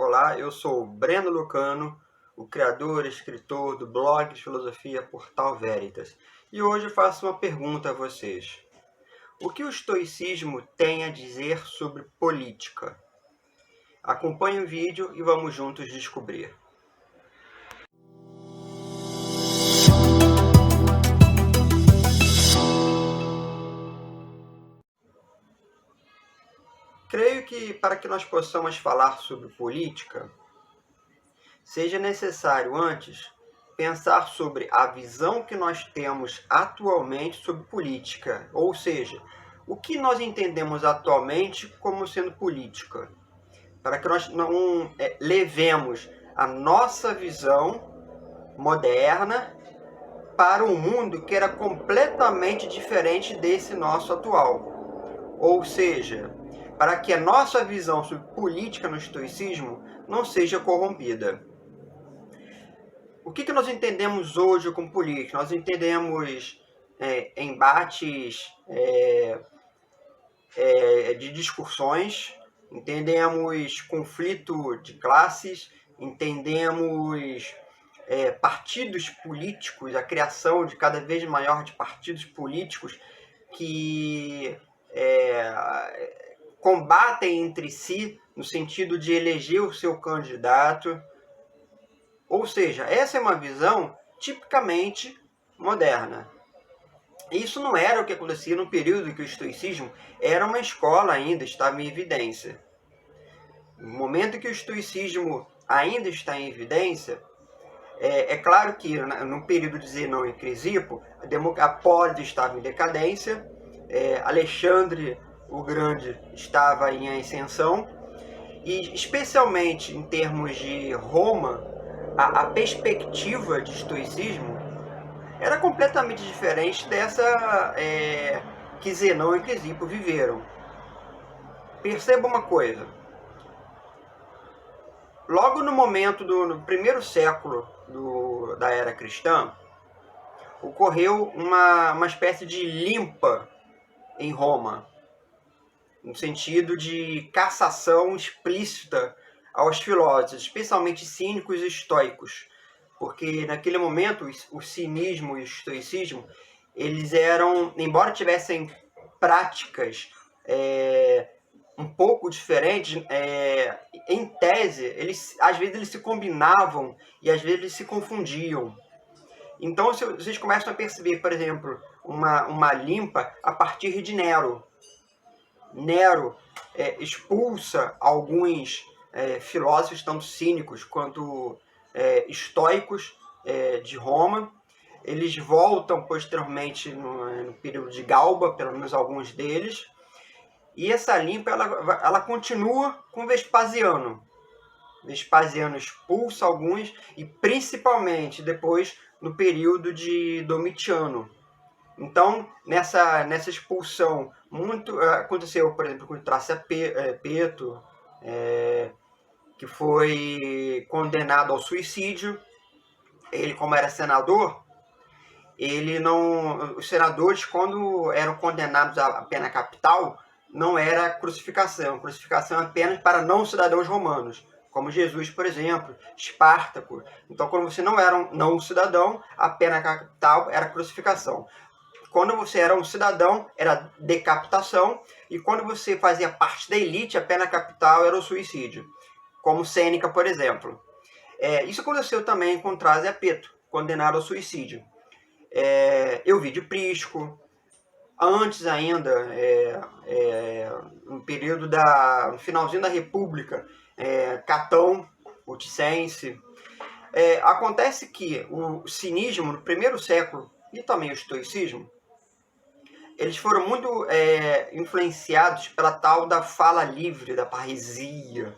Olá, eu sou o Breno Lucano, o criador e escritor do blog de filosofia Portal Veritas. E hoje eu faço uma pergunta a vocês. O que o estoicismo tem a dizer sobre política? Acompanhe o vídeo e vamos juntos descobrir. Creio que para que nós possamos falar sobre política, seja necessário antes pensar sobre a visão que nós temos atualmente sobre política, ou seja, o que nós entendemos atualmente como sendo política, para que nós não levemos a nossa visão moderna para um mundo que era completamente diferente desse nosso atual. Ou seja, para que a nossa visão sobre política no estoicismo não seja corrompida. O que nós entendemos hoje com política? Nós entendemos embates de discussões, entendemos conflito de classes, entendemos partidos políticos, a criação de cada vez maior de partidos políticos que combatem entre si no sentido de eleger o seu candidato. Ou seja, essa é uma visão tipicamente moderna. Isso não era o que acontecia no período em que o estoicismo era uma escola ainda, estava em evidência. No momento em que o estoicismo ainda está em evidência, é claro que no período de Zenão e Crisipo, a polis estava em decadência, Alexandre o Grande estava em ascensão, e especialmente em termos de Roma, a perspectiva de estoicismo era completamente diferente dessa que Zenão e Crisipo viveram. Perceba uma coisa. Logo no momento no primeiro século da era cristã, ocorreu uma espécie de limpa em Roma, no sentido de cassação explícita aos filósofos, especialmente cínicos e estoicos, porque naquele momento o cinismo e o estoicismo, eles eram, embora tivessem práticas um pouco diferentes, em tese, às vezes eles se combinavam e às vezes eles se confundiam. Então vocês começam a perceber, por exemplo, uma limpa a partir de Nero. Nero expulsa alguns filósofos, tanto cínicos quanto estoicos de Roma. Eles voltam posteriormente no período de Galba, pelo menos alguns deles. E essa limpa ela continua com Vespasiano. Vespasiano expulsa alguns, e principalmente depois no período de Domiciano. Então, nessa expulsão, muito aconteceu, por exemplo, com o Trácio Peto, que foi condenado ao suicídio. Ele, como era senador, os senadores, quando eram condenados à pena capital, não era crucificação. Crucificação apenas para não cidadãos romanos, como Jesus, por exemplo, Espartaco. Então, quando você não era um não cidadão, a pena capital era crucificação. Quando você era um cidadão, era decapitação. E quando você fazia parte da elite, a pena capital era o suicídio. Como Sêneca, por exemplo. Isso aconteceu também com Trácio Peto, condenado ao suicídio. Euvídio Prisco. Antes ainda, no período no finalzinho da República, Catão, o Ticense. Acontece que o cinismo, no primeiro século, e também o estoicismo, eles foram muito influenciados pela tal da fala livre, da parresia,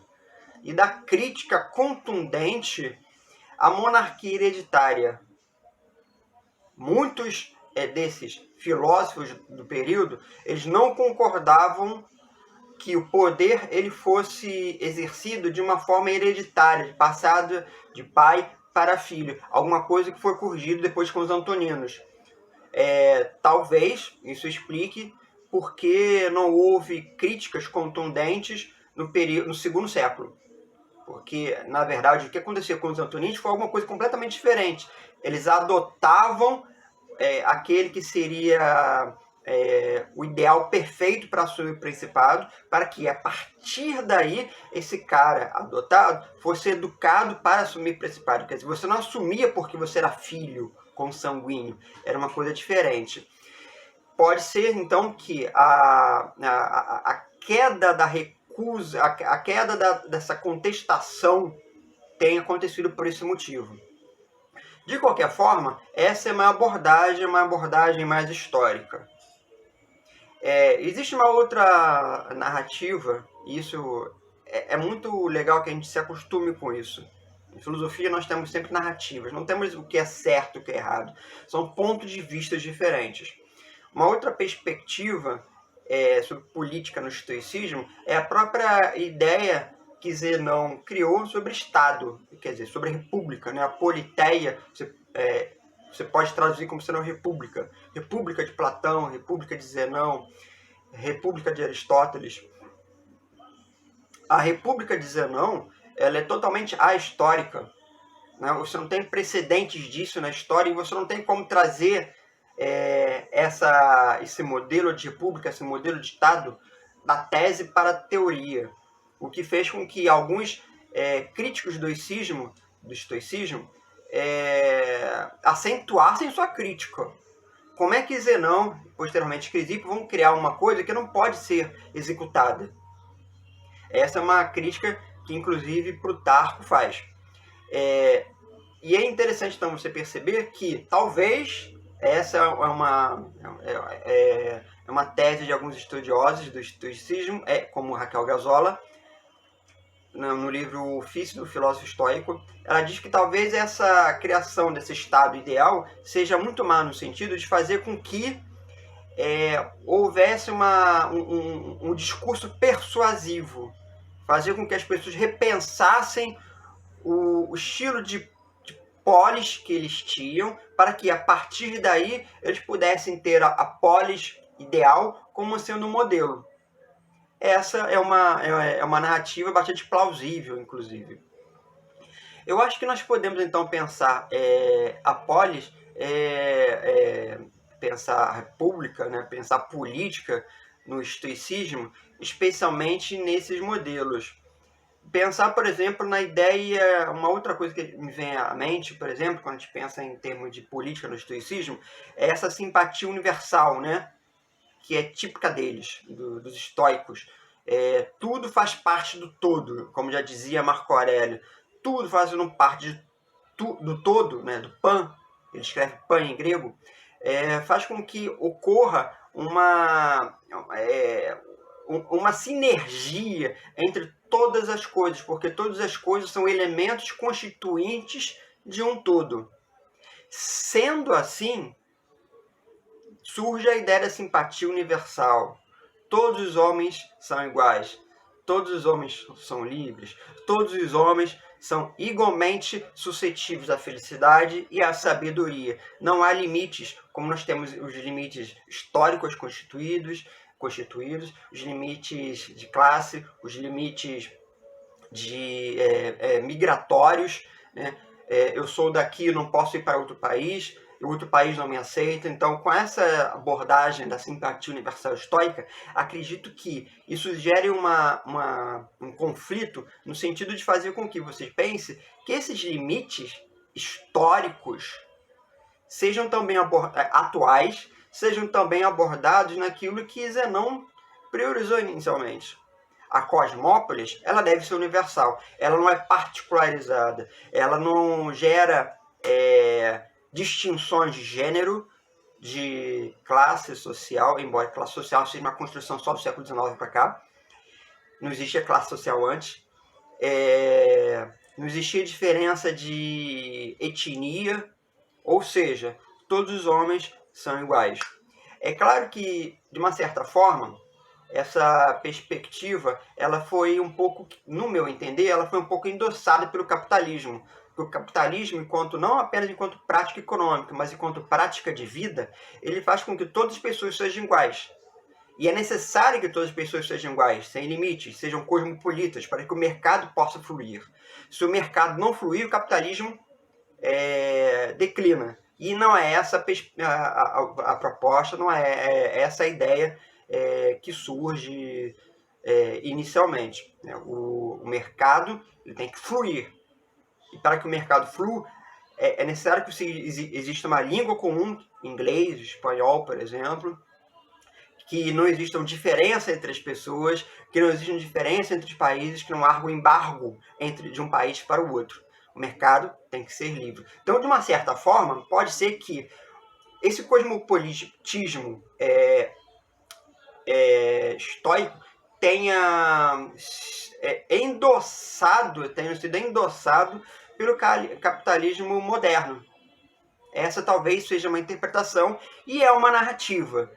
e da crítica contundente à monarquia hereditária. Muitos desses filósofos do período, eles não concordavam que o poder ele fosse exercido de uma forma hereditária, passado de pai para filho, alguma coisa que foi corrigido depois com os antoninos. Talvez isso explique porque não houve críticas contundentes no segundo século. Porque, na verdade, o que aconteceu com os antonídeos foi alguma coisa completamente diferente. Eles adotavam aquele que seria o ideal perfeito para assumir o principado, para que a partir daí esse cara adotado fosse educado para assumir o principado. Quer dizer, você não assumia porque você era filho consanguíneo, era uma coisa diferente. Pode ser então que a queda da recusa, a queda dessa contestação tenha acontecido por esse motivo. De qualquer forma, essa é uma abordagem mais histórica. Existe uma outra narrativa, e isso é muito legal que a gente se acostume com isso. Em filosofia nós temos sempre narrativas, não temos o que é certo e o que é errado. São pontos de vista diferentes. Uma outra perspectiva sobre política no estoicismo é a própria ideia que Zenão criou sobre Estado, quer dizer, sobre a república, né? A politeia, você pode traduzir como sendo república. República de Platão, república de Zenão, república de Aristóteles. A república de Zenão, ela é totalmente ahistórica, né? Você não tem precedentes disso na história e você não tem como trazer esse modelo de república, esse modelo de Estado, da tese para a teoria. O que fez com que alguns críticos do estoicismo acentuassem sua crítica. Como é que Zenão, posteriormente Crisipo, vão criar uma coisa que não pode ser executada? Essa é uma crítica que, inclusive, Plutarco faz. E é interessante, então, você perceber que, talvez, essa é uma tese de alguns estudiosos do estoicismo, como Raquel Gazola, no livro Ofício do Filósofo Estoico. Ela diz que talvez essa criação desse estado ideal seja muito má no sentido de fazer com que houvesse um discurso persuasivo, fazer com que as pessoas repensassem o estilo de polis que eles tinham, para que a partir daí eles pudessem ter a polis ideal como sendo um modelo. Essa é uma narrativa bastante plausível, inclusive. Eu acho que nós podemos então pensar a polis, pensar a república, né, pensar a política no estoicismo, especialmente nesses modelos. Pensar, por exemplo, na ideia, uma outra coisa que me vem à mente, por exemplo, quando a gente pensa em termos de política no estoicismo, é essa simpatia universal, né? Que é típica deles, dos estoicos. Tudo faz parte do todo, como já dizia Marco Aurélio. Tudo fazendo parte do todo, né? Do pan, ele escreve pan em grego, faz com que ocorra uma sinergia entre todas as coisas, porque todas as coisas são elementos constituintes de um todo. Sendo assim, surge a ideia da simpatia universal. Todos os homens são iguais, todos os homens são livres, todos os homens são igualmente suscetíveis à felicidade e à sabedoria. Não há limites, como nós temos os limites históricos constituídos, os limites de classe, os limites migratórios, né? Eu sou daqui, não posso ir para outro país, o outro país não me aceita. Então, com essa abordagem da simpatia universal estoica, acredito que isso gere um conflito no sentido de fazer com que você pense que esses limites históricos sejam também atuais, sejam também abordados naquilo que Zenão priorizou inicialmente. A cosmópolis, ela deve ser universal, ela não é particularizada, ela não gera distinções de gênero, de classe social, embora a classe social seja uma construção só do século XIX para cá. Não existia classe social antes. Não existia diferença de etnia, ou seja, todos os homens são iguais. É claro que, de uma certa forma, essa perspectiva, ela foi um pouco, no meu entender, ela foi um pouco endossada pelo capitalismo. Porque o capitalismo, não apenas enquanto prática econômica, mas enquanto prática de vida, ele faz com que todas as pessoas sejam iguais. E é necessário que todas as pessoas sejam iguais, sem limites, sejam cosmopolitas, para que o mercado possa fluir. Se o mercado não fluir, o capitalismo declina. E não é essa a proposta, não é essa a ideia que surge inicialmente. Né? O mercado ele tem que fluir. E para que o mercado flua, é necessário que exista uma língua comum, inglês, espanhol, por exemplo, que não existam diferença entre as pessoas, que não existam diferença entre os países, que não haja um embargo de um país para o outro. O mercado tem que ser livre. Então, de uma certa forma, pode ser que esse cosmopolitismo estoico tenha sido endossado pelo capitalismo moderno. Essa talvez seja uma interpretação e é uma narrativa.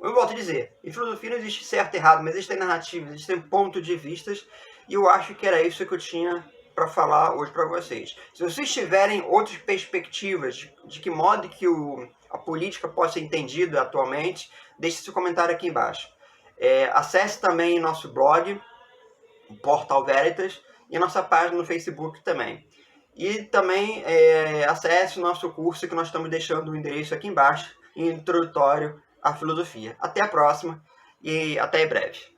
Eu volto a dizer, em filosofia não existe certo e errado, mas existem narrativas, existem pontos de vistas, e eu acho que era isso que eu tinha para falar hoje para vocês. Se vocês tiverem outras perspectivas de que modo que a política pode ser entendida atualmente, deixe seu comentário aqui embaixo. Acesse também nosso blog, o Portal Veritas, e a nossa página no Facebook também. E também acesse o nosso curso, que nós estamos deixando o endereço aqui embaixo, introdutório à filosofia. Até a próxima e até em breve.